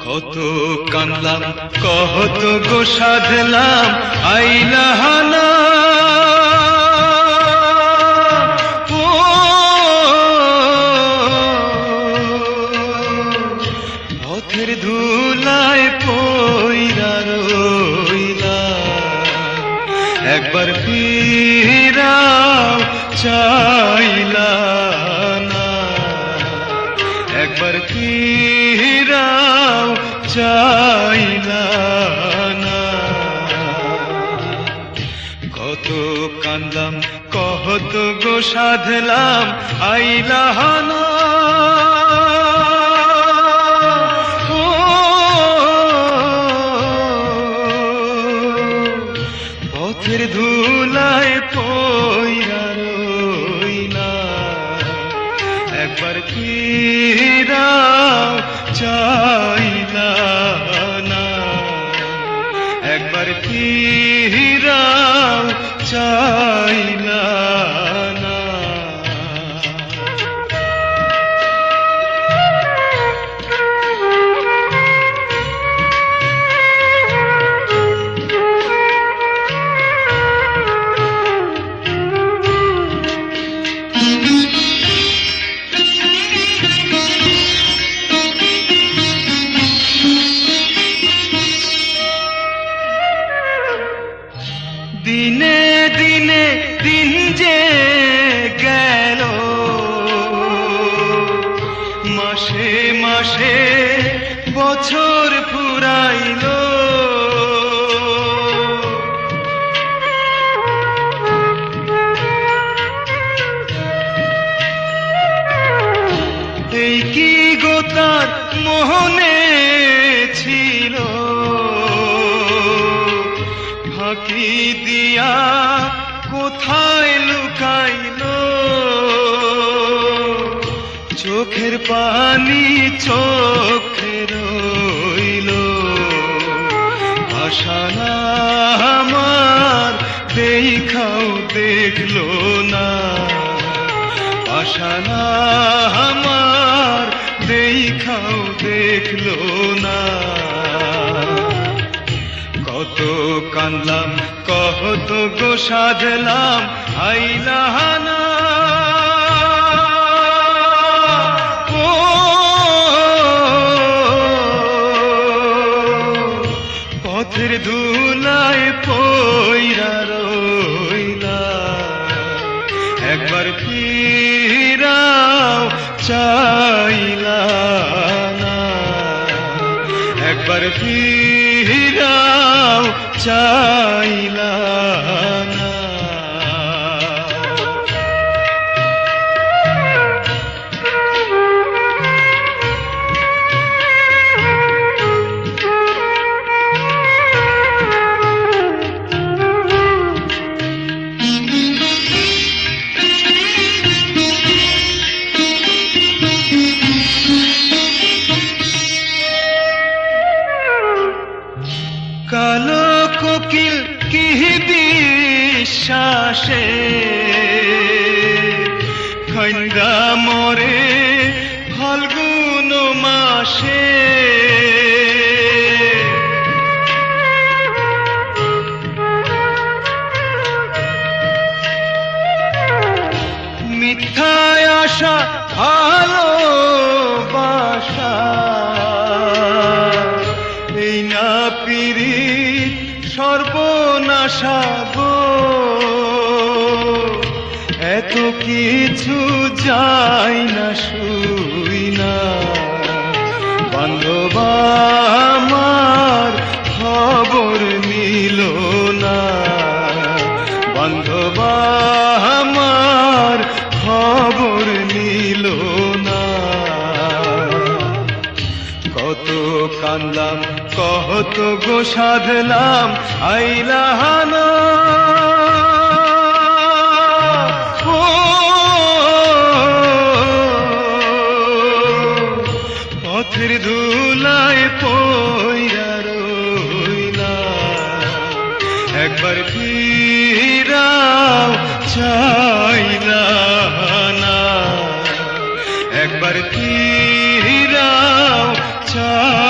কত কান্দলাম কত গো সাধলাম আইলা না পথের ধুলায় পইরা রইলা একবার ফিরাও চাইলা না একবার ফিরাও চাইলা না কত কান্দলাম কত গো সাধলাম আইলা না পথের ধুলায় পইরা রইলা একবার ফিরাও চাইলা না একবার ফিরাও চাইলা না দিনে দিনে দিন যে গেল মাসে মাসে বছর ফুরাইল এই কি গো তার মোহনে ছিল ফাঁকি দিয়া কোথায় লুকাইল চোখের পানি চোখে রইল আশা না আমার দেখাও দেখলো না আশা না আমার দেখাও দেখলো না কত কান্দলাম কত গো সাধলাম আইলা না পথের ধুলায় পইরা রইলা একবার ফিরাও চাইলা না একবার ফিরাও চাইলা না কালো কোকিল কি বিশ্বাসে খন্দা মরে ফাল্গুন মাসে মিথ্যায় আশা ভালোবাসা এই না পীড়িত সর্বনাশা গো এত কিছু যায় না শুই না বান্ধব আমার খবর নিল না বান্ধব আমার খবর নিল না কত কান্দলাম কত গো সাধলাম আইলাহানা ও পথের ধুলায় পইরা রইলাম একবার ফিরাও চাইলা না একবার ফিরাও চাই